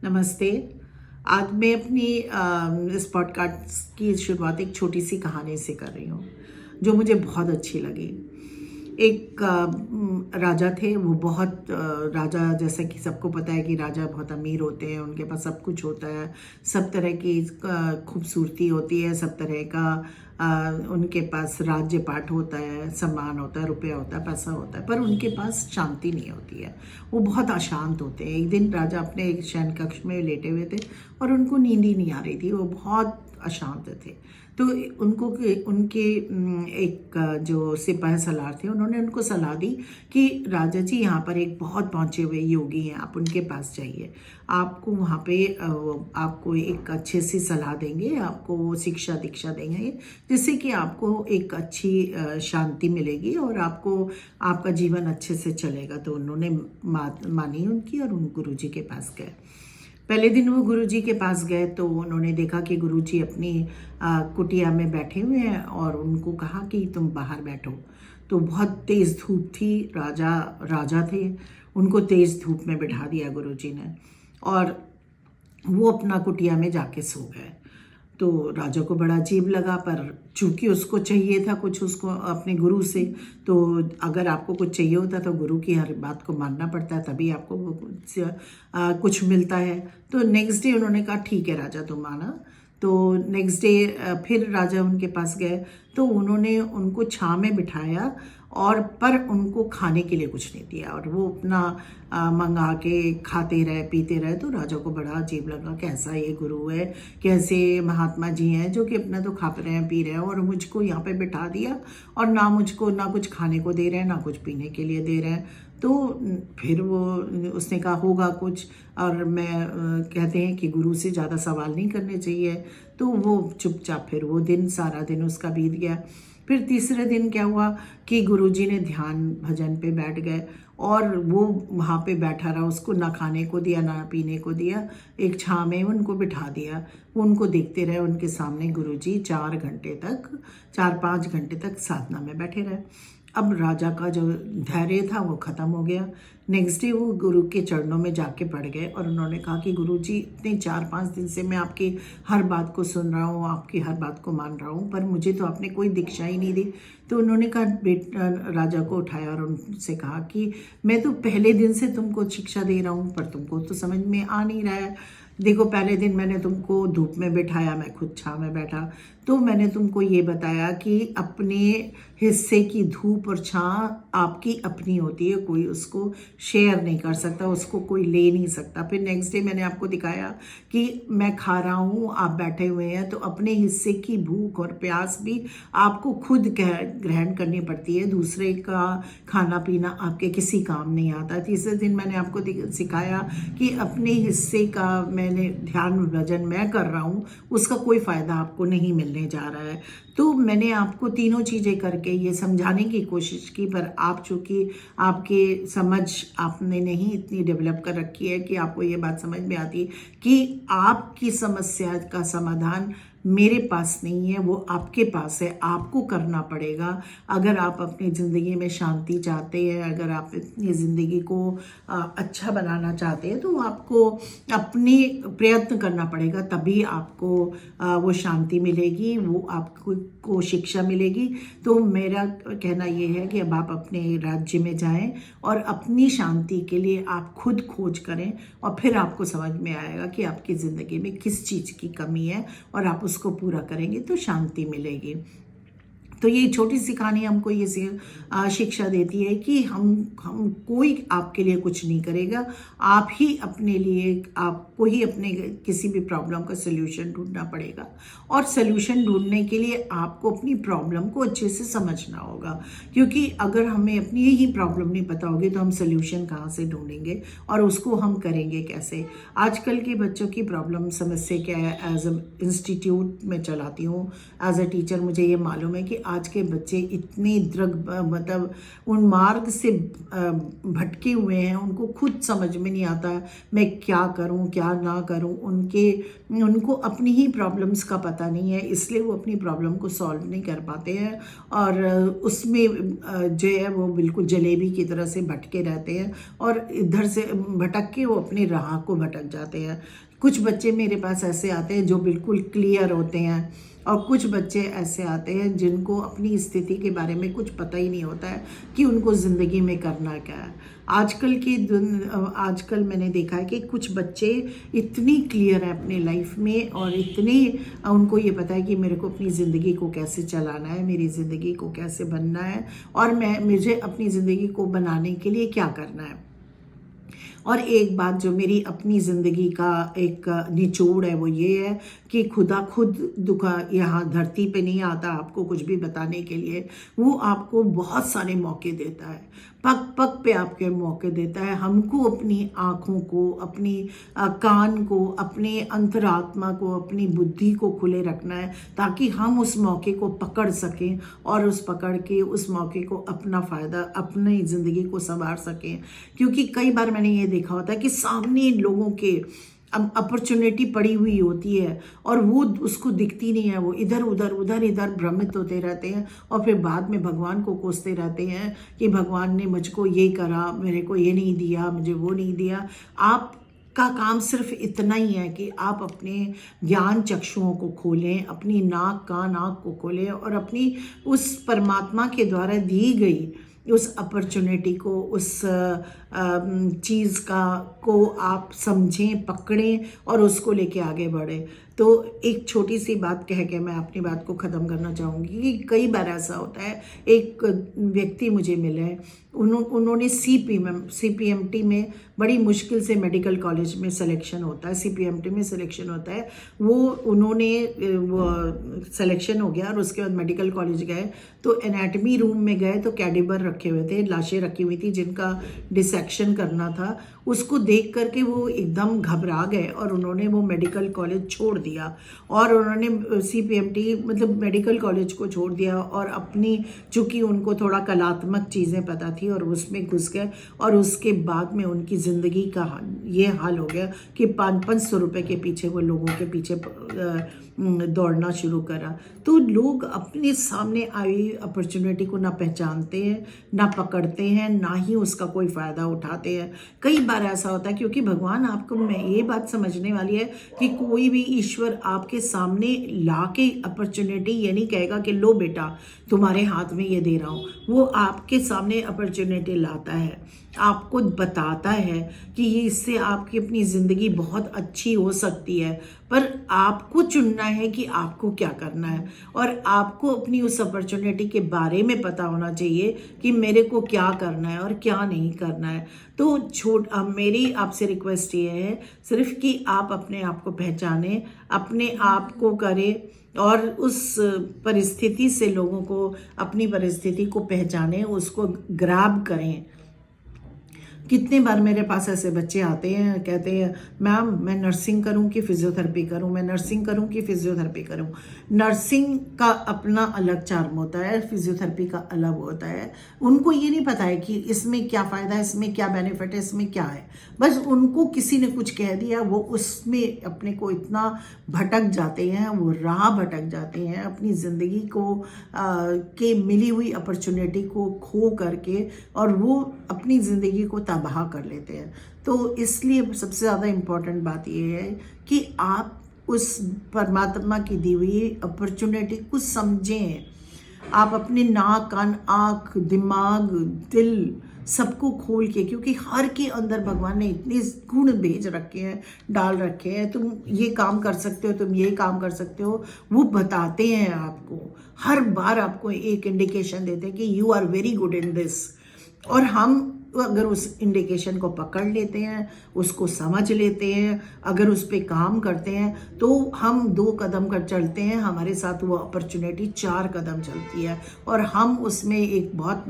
नमस्ते। आज मैं अपनी इस पॉडकास्ट की शुरुआत एक छोटी सी कहानी से कर रही हूँ, जो मुझे बहुत अच्छी लगी। एक राजा थे, वो बहुत राजा, जैसा कि सबको पता है कि राजा बहुत अमीर होते हैं, उनके पास सब कुछ होता है, सब तरह की खूबसूरती होती है, सब तरह का उनके पास राज्य पाठ होता है, सम्मान होता है, रुपया होता है, पैसा होता है, पर उनके पास शांति नहीं होती है। वो बहुत अशांत होते हैं। एक दिन राजा अपने एक शयन कक्ष में लेटे हुए थे और उनको नींद ही नहीं आ रही थी, वो बहुत अशांत थे। तो उनको उनके एक जो सिपाही सलार थे, उन्होंने उनको सलाह दी कि राजा जी, यहाँ पर एक बहुत पहुँचे हुए योगी हैं, आप उनके पास जाइए। आपको वहाँ पे आपको एक अच्छे से सलाह देंगे, आपको वो शिक्षा दीक्षा देंगे, जिससे कि आपको एक अच्छी शांति मिलेगी और आपको आपका जीवन अच्छे से चलेगा। तो उन्होंने मानी उनकी और उन गुरुजी के पास गए। पहले दिन वो गुरुजी के पास गए तो उन्होंने देखा कि गुरुजी अपनी कुटिया में बैठे हुए हैं और उनको कहा कि तुम बाहर बैठो। तो बहुत तेज़ धूप थी, राजा थे, उनको तेज़ धूप में बिठा दिया गुरुजी ने और वो अपना कुटिया में जाके सो गए। तो राजा को बड़ा अजीब लगा, पर चूंकि उसको चाहिए था कुछ, उसको अपने गुरु से, तो अगर आपको कुछ चाहिए होता तो गुरु की हर बात को मानना पड़ता है, तभी आपको वो कुछ मिलता है। तो नेक्स्ट डे उन्होंने कहा ठीक है राजा, तुम माना। तो नेक्स्ट डे फिर राजा उनके पास गए तो उन्होंने उनको छाँव में बिठाया और पर उनको खाने के लिए कुछ नहीं दिया और वो अपना मंगा के खाते रहे, पीते रहे। तो राजा को बड़ा अजीब लगा, कैसा ये गुरु है, कैसे महात्मा जी हैं जो कि अपना तो खा रहे हैं, पी रहे हैं, और मुझको यहाँ पे बिठा दिया और ना मुझको ना कुछ खाने को दे रहे हैं, ना कुछ पीने के लिए दे रहे हैं। तो फिर उसने कहा होगा कुछ, और मैं कहते हैं कि गुरु से ज़्यादा सवाल नहीं करने चाहिए। तो वो चुपचाप फिर वो दिन, सारा दिन उसका बीत गया। फिर तीसरे दिन क्या हुआ कि गुरुजी ने ध्यान भजन पे बैठ गए और वो वहाँ पे बैठा रहा, उसको ना खाने को दिया ना पीने को दिया, एक छाँव में उनको बिठा दिया। वो उनको देखते रहे, उनके सामने गुरुजी 4-5 घंटे तक साधना में बैठे रहे। अब राजा का जो धैर्य था वो ख़त्म हो गया। नेक्स्ट डे वो गुरु के चरणों में जाके पड़ गए और उन्होंने कहा कि गुरुजी, इतने 4-5 दिन से मैं आपकी हर बात को सुन रहा हूँ, आपकी हर बात को मान रहा हूँ, पर मुझे तो आपने कोई दीक्षा ही नहीं दी। तो उन्होंने कहा, राजा को उठाया और उनसे कहा कि मैं तो पहले दिन से तुमको शिक्षा दे रहा हूँ, पर तुमको तो समझ में आ नहीं रहा है। देखो, पहले दिन मैंने तुमको धूप में बिठाया, मैं खुद छाँव में बैठा, तो मैंने तुमको ये बताया कि अपने हिस्से की धूप और छाँव आपकी अपनी होती है, कोई उसको शेयर नहीं कर सकता, उसको कोई ले नहीं सकता। फिर नेक्स्ट डे मैंने आपको दिखाया कि मैं खा रहा हूँ, आप बैठे हुए हैं, तो अपने हिस्से की भूख और प्यास भी आपको खुद ग्रहण करनी पड़ती है, दूसरे का खाना पीना आपके किसी काम नहीं आता। तीसरे दिन मैंने आपको सिखाया कि अपने हिस्से का मैंने ध्यान भजन मैं कर रहा हूँ, उसका कोई फ़ायदा आपको नहीं मिलने जा रहा है। तो मैंने आपको तीनों चीज़ें करके ये समझाने की कोशिश की, पर आप चूँकि आपके समझ आपने नहीं इतनी डेवलप कर रखी है कि आपको ये बात समझ में आती है कि आपकी समस्या का समाधान मेरे पास नहीं है, वो आपके पास है, आपको करना पड़ेगा। अगर आप अपनी ज़िंदगी में शांति चाहते हैं, अगर आप अपनी ज़िंदगी को अच्छा बनाना चाहते हैं, तो आपको अपनी प्रयत्न करना पड़ेगा, तभी आपको वो शांति मिलेगी, वो आपको शिक्षा मिलेगी। तो मेरा कहना ये है कि अब आप अपने राज्य में जाएं और अपनी शांति के लिए आप खुद खोज करें और फिर आपको समझ में आएगा कि आपकी ज़िंदगी में किस चीज़ की कमी है और आप उसको पूरा करेंगे तो शांति मिलेगी। तो ये छोटी सी कहानी हमको ये शिक्षा देती है कि हम कोई आपके लिए कुछ नहीं करेगा, आप ही अपने लिए, आपको ही अपने किसी भी प्रॉब्लम का सल्यूशन ढूंढना पड़ेगा। और सल्यूशन ढूंढने के लिए आपको अपनी प्रॉब्लम को अच्छे से समझना होगा, क्योंकि अगर हमें अपनी ही प्रॉब्लम नहीं पता होगी तो हम सल्यूशन कहाँ से ढूंढेंगे और उसको हम करेंगे कैसे। आजकल के बच्चों की प्रॉब्लम समस्या क्या है, एज अ इंस्टीट्यूट में चलाती हूँ, एज अ टीचर मुझे ये मालूम है कि आज के बच्चे इतने मतलब उन मार्ग से भटके हुए हैं, उनको खुद समझ में नहीं आता मैं क्या करूं क्या ना करूं। उनको अपनी ही प्रॉब्लम्स का पता नहीं है, इसलिए वो अपनी प्रॉब्लम को सॉल्व नहीं कर पाते हैं और उसमें जो है वो बिल्कुल जलेबी की तरह से भटके रहते हैं और इधर से भटक के वो अपनी राह को भटक जाते हैं। कुछ बच्चे मेरे पास ऐसे आते हैं जो बिल्कुल क्लियर होते हैं और कुछ बच्चे ऐसे आते हैं जिनको अपनी स्थिति के बारे में कुछ पता ही नहीं होता है कि उनको ज़िंदगी में करना क्या है। आजकल मैंने देखा है कि कुछ बच्चे इतनी क्लियर हैं अपने लाइफ में और इतने उनको ये पता है कि मेरे को अपनी ज़िंदगी को कैसे चलाना है, मेरी ज़िंदगी को कैसे बनना है और मुझे अपनी ज़िंदगी को बनाने के लिए क्या करना है। और एक बात जो मेरी अपनी ज़िंदगी का एक निचोड़ है वो ये है कि खुदा खुद यहाँ धरती पे नहीं आता आपको कुछ भी बताने के लिए। वो आपको बहुत सारे मौके देता है, पग पग पे आपके मौके देता है। हमको अपनी आँखों को, अपनी कान को, अपने अंतरात्मा को, अपनी बुद्धि को खुले रखना है ताकि हम उस मौके को पकड़ सकें और पकड़ के उस मौके को अपना फ़ायदा, अपनी ज़िंदगी को संवार सकें। क्योंकि कई बार मैंने ये देखा होता है कि सामने लोगों के अपॉर्चुनिटी पड़ी हुई होती है और वो उसको दिखती नहीं है, वो इधर भ्रमित होते रहते हैं और फिर बाद में भगवान को कोसते रहते हैं कि भगवान ने मुझको ये करा, मेरे को ये नहीं दिया, मुझे वो नहीं दिया। आपका काम सिर्फ इतना ही है कि आप अपने ज्ञान चक्षुओं को खोलें, अपनी नाक कान आँख को खोलें और अपनी उस परमात्मा के द्वारा दी गई उस अपॉर्चुनिटी को, उस चीज़ को आप समझें, पकड़ें और उसको लेके आगे बढ़ें। तो एक छोटी सी बात कह के मैं अपनी बात को ख़त्म करना चाहूँगी कि कई बार ऐसा होता है, एक व्यक्ति मुझे मिले, उन्होंने CPMT में बड़ी मुश्किल से मेडिकल कॉलेज में सिलेक्शन होता है, CPMT में सिलेक्शन होता है, उन्होंने सिलेक्शन हो गया और उसके बाद मेडिकल कॉलेज गए तो एनाटमी रूम में गए तो कैडेवर रखे हुए थे, लाशें रखी हुई थी जिनका डिसेक्शन करना था। उसको देख करके वो एकदम घबरा गए और उन्होंने वो मेडिकल कॉलेज छोड़ दिया और उन्होंने CPMT मतलब मेडिकल कॉलेज को छोड़ दिया और अपनी, चूँकि उनको थोड़ा कलात्मक चीज़ें पता थी और उसमें घुस गए और उसके बाद में उनकी ज़िंदगी का ये हाल हो गया कि 500 रुपये के पीछे वो लोगों के पीछे दौड़ना शुरू करा। तो लोग अपने सामने आई अपॉर्चुनिटी को ना पहचानते हैं, ना पकड़ते हैं, ना ही उसका कोई फ़ायदा उठाते हैं। कई बार ऐसा होता है क्योंकि भगवान आपको, मैं ये बात समझने वाली है कि कोई भी ईश्वर आपके सामने ला के अपॉर्चुनिटी ये नहीं कहेगा कि लो बेटा तुम्हारे हाथ में ये दे रहा हूँ। वो आपके सामने अपॉर्चुनिटी लाता है, आपको बताता है कि ये इससे आपकी अपनी ज़िंदगी बहुत अच्छी हो सकती है, पर आपको चुनना है कि आपको क्या करना है और आपको अपनी उस अपॉर्चुनिटी के बारे में पता होना चाहिए कि मेरे को क्या करना है और क्या नहीं करना है। तो मेरी आपसे रिक्वेस्ट ये है सिर्फ कि आप अपने आप को पहचानें, अपने आप को करें और उस परिस्थिति से लोगों को, अपनी परिस्थिति को पहचानें, उसको ग्रैब करें। कितने बार मेरे पास ऐसे बच्चे आते हैं, कहते हैं मैम मैं नर्सिंग करूं कि फिजियोथेरेपी करूं, मैं नर्सिंग करूं कि फिजियोथेरेपी करूं। नर्सिंग का अपना अलग चार्म होता है, फिजियोथेरेपी का अलग होता है। उनको ये नहीं पता है कि इसमें क्या फ़ायदा है, इसमें क्या बेनिफिट है, इसमें क्या है। बस उनको किसी ने कुछ कह दिया, वो उसमें अपने को इतना भटक जाते हैं, वो राह भटक जाते हैं, अपनी ज़िंदगी को के मिली हुई अपॉर्चुनिटी को खो करके और वो अपनी ज़िंदगी को तबाह कर लेते हैं। तो इसलिए सबसे ज़्यादा इम्पॉर्टेंट बात ये है कि आप उस परमात्मा की दी हुई अपॉर्चुनिटी को समझें। आप अपने नाक कान आँख दिमाग दिल सबको खोल के, क्योंकि हर के अंदर भगवान ने इतने गुण भेज रखे हैं, डाल रखे हैं, तुम ये काम कर सकते हो, तुम ये काम कर सकते हो, वो बताते हैं आपको। हर बार आपको एक इंडिकेशन देते हैं कि you are very good in this. और हम अगर उस इंडिकेशन को पकड़ लेते हैं, उसको समझ लेते हैं, अगर उस पे काम करते हैं, तो हम 2 कदम कर चलते हैं, हमारे साथ वो अपॉर्चुनिटी 4 कदम चलती है और हम उसमें एक बहुत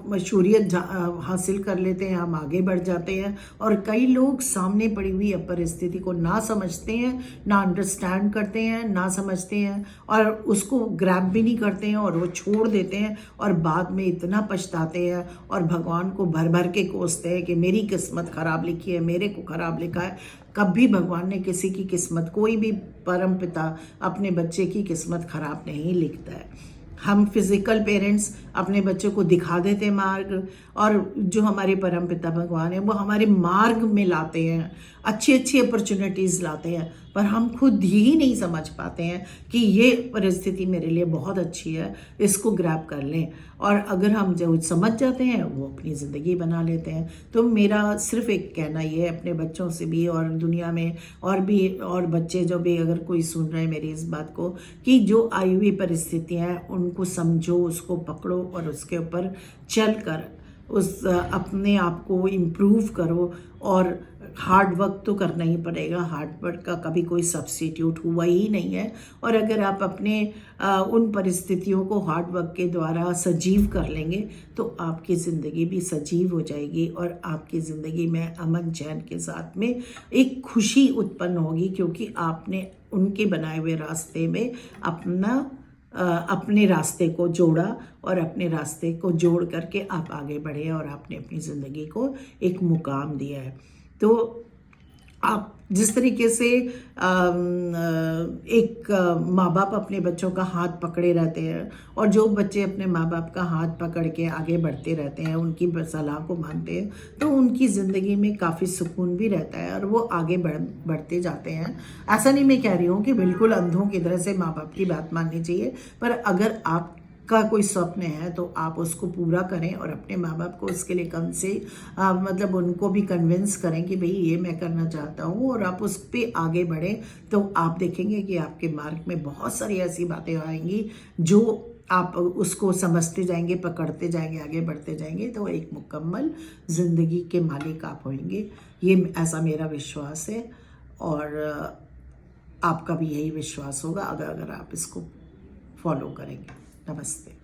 मशहूरियत हासिल कर लेते हैं, हम आगे बढ़ जाते हैं। और कई लोग सामने पड़ी हुई परिस्थिति को ना समझते हैं, ना अंडरस्टैंड करते हैं, ना समझते हैं और उसको ग्रैब भी नहीं करते हैं और वो छोड़ देते हैं और बाद में इतना पछताते हैं और भगवान को भर भर के कोसते हैं कि मेरी किस्मत खराब लिखी है, मेरे को खराब लिखा है। कभी भगवान ने किसी की किस्मत, कोई भी परम पिता अपने बच्चे की किस्मत खराब नहीं लिखता है। हम फिजिकल पेरेंट्स अपने बच्चों को दिखा देते हैं मार्ग, और जो हमारे परम पिता भगवान है वो हमारे मार्ग में लाते हैं, अच्छी अच्छी अपॉर्चुनिटीज़ लाते हैं, पर हम खुद ही नहीं समझ पाते हैं कि ये परिस्थिति मेरे लिए बहुत अच्छी है, इसको ग्रैब कर लें। और अगर हम जो समझ जाते हैं वो अपनी ज़िंदगी बना लेते हैं। तो मेरा सिर्फ एक कहना ये है अपने बच्चों से भी और दुनिया में और बच्चे जो भी अगर कोई सुन रहे हैं मेरी इस बात को, कि जो आई हुई परिस्थितियाँ हैं उनको समझो, उसको पकड़ो और उसके ऊपर चल कर उस अपने आप को इम्प्रूव करो। और हार्ड वर्क तो करना ही पड़ेगा, हार्ड वर्क का कभी कोई सब्स्टिट्यूट हुआ ही नहीं है। और अगर आप अपने उन परिस्थितियों को हार्ड वर्क के द्वारा सजीव कर लेंगे तो आपकी ज़िंदगी भी सजीव हो जाएगी और आपकी ज़िंदगी में अमन चैन के साथ में एक खुशी उत्पन्न होगी, क्योंकि आपने उनके बनाए हुए रास्ते में अपने रास्ते को जोड़ा और अपने रास्ते को जोड़ करके आप आगे बढ़े और आपने अपनी ज़िंदगी को एक मुकाम दिया है। तो आप जिस तरीके से एक माँ बाप अपने बच्चों का हाथ पकड़े रहते हैं और जो बच्चे अपने माँ बाप का हाथ पकड़ के आगे बढ़ते रहते हैं, उनकी सलाह को मानते हैं, तो उनकी ज़िंदगी में काफ़ी सुकून भी रहता है और वो आगे बढ़ते जाते हैं। ऐसा नहीं मैं कह रही हूँ कि बिल्कुल अंधों की तरह से माँ बाप की बात माननी चाहिए, पर अगर आप का कोई स्वप्न है तो आप उसको पूरा करें और अपने माँ बाप को उसके लिए कम से मतलब उनको भी कन्विंस करें कि भाई ये मैं करना चाहता हूँ, और आप उस पर आगे बढ़ें। तो आप देखेंगे कि आपके मार्ग में बहुत सारी ऐसी बातें आएंगी जो आप उसको समझते जाएंगे, पकड़ते जाएंगे, आगे बढ़ते जाएंगे, तो एक मुकम्मल ज़िंदगी के मालिक आप होंगे। ये ऐसा मेरा विश्वास है और आपका भी यही विश्वास होगा अगर आप इसको फॉलो करेंगे। नमस्ते।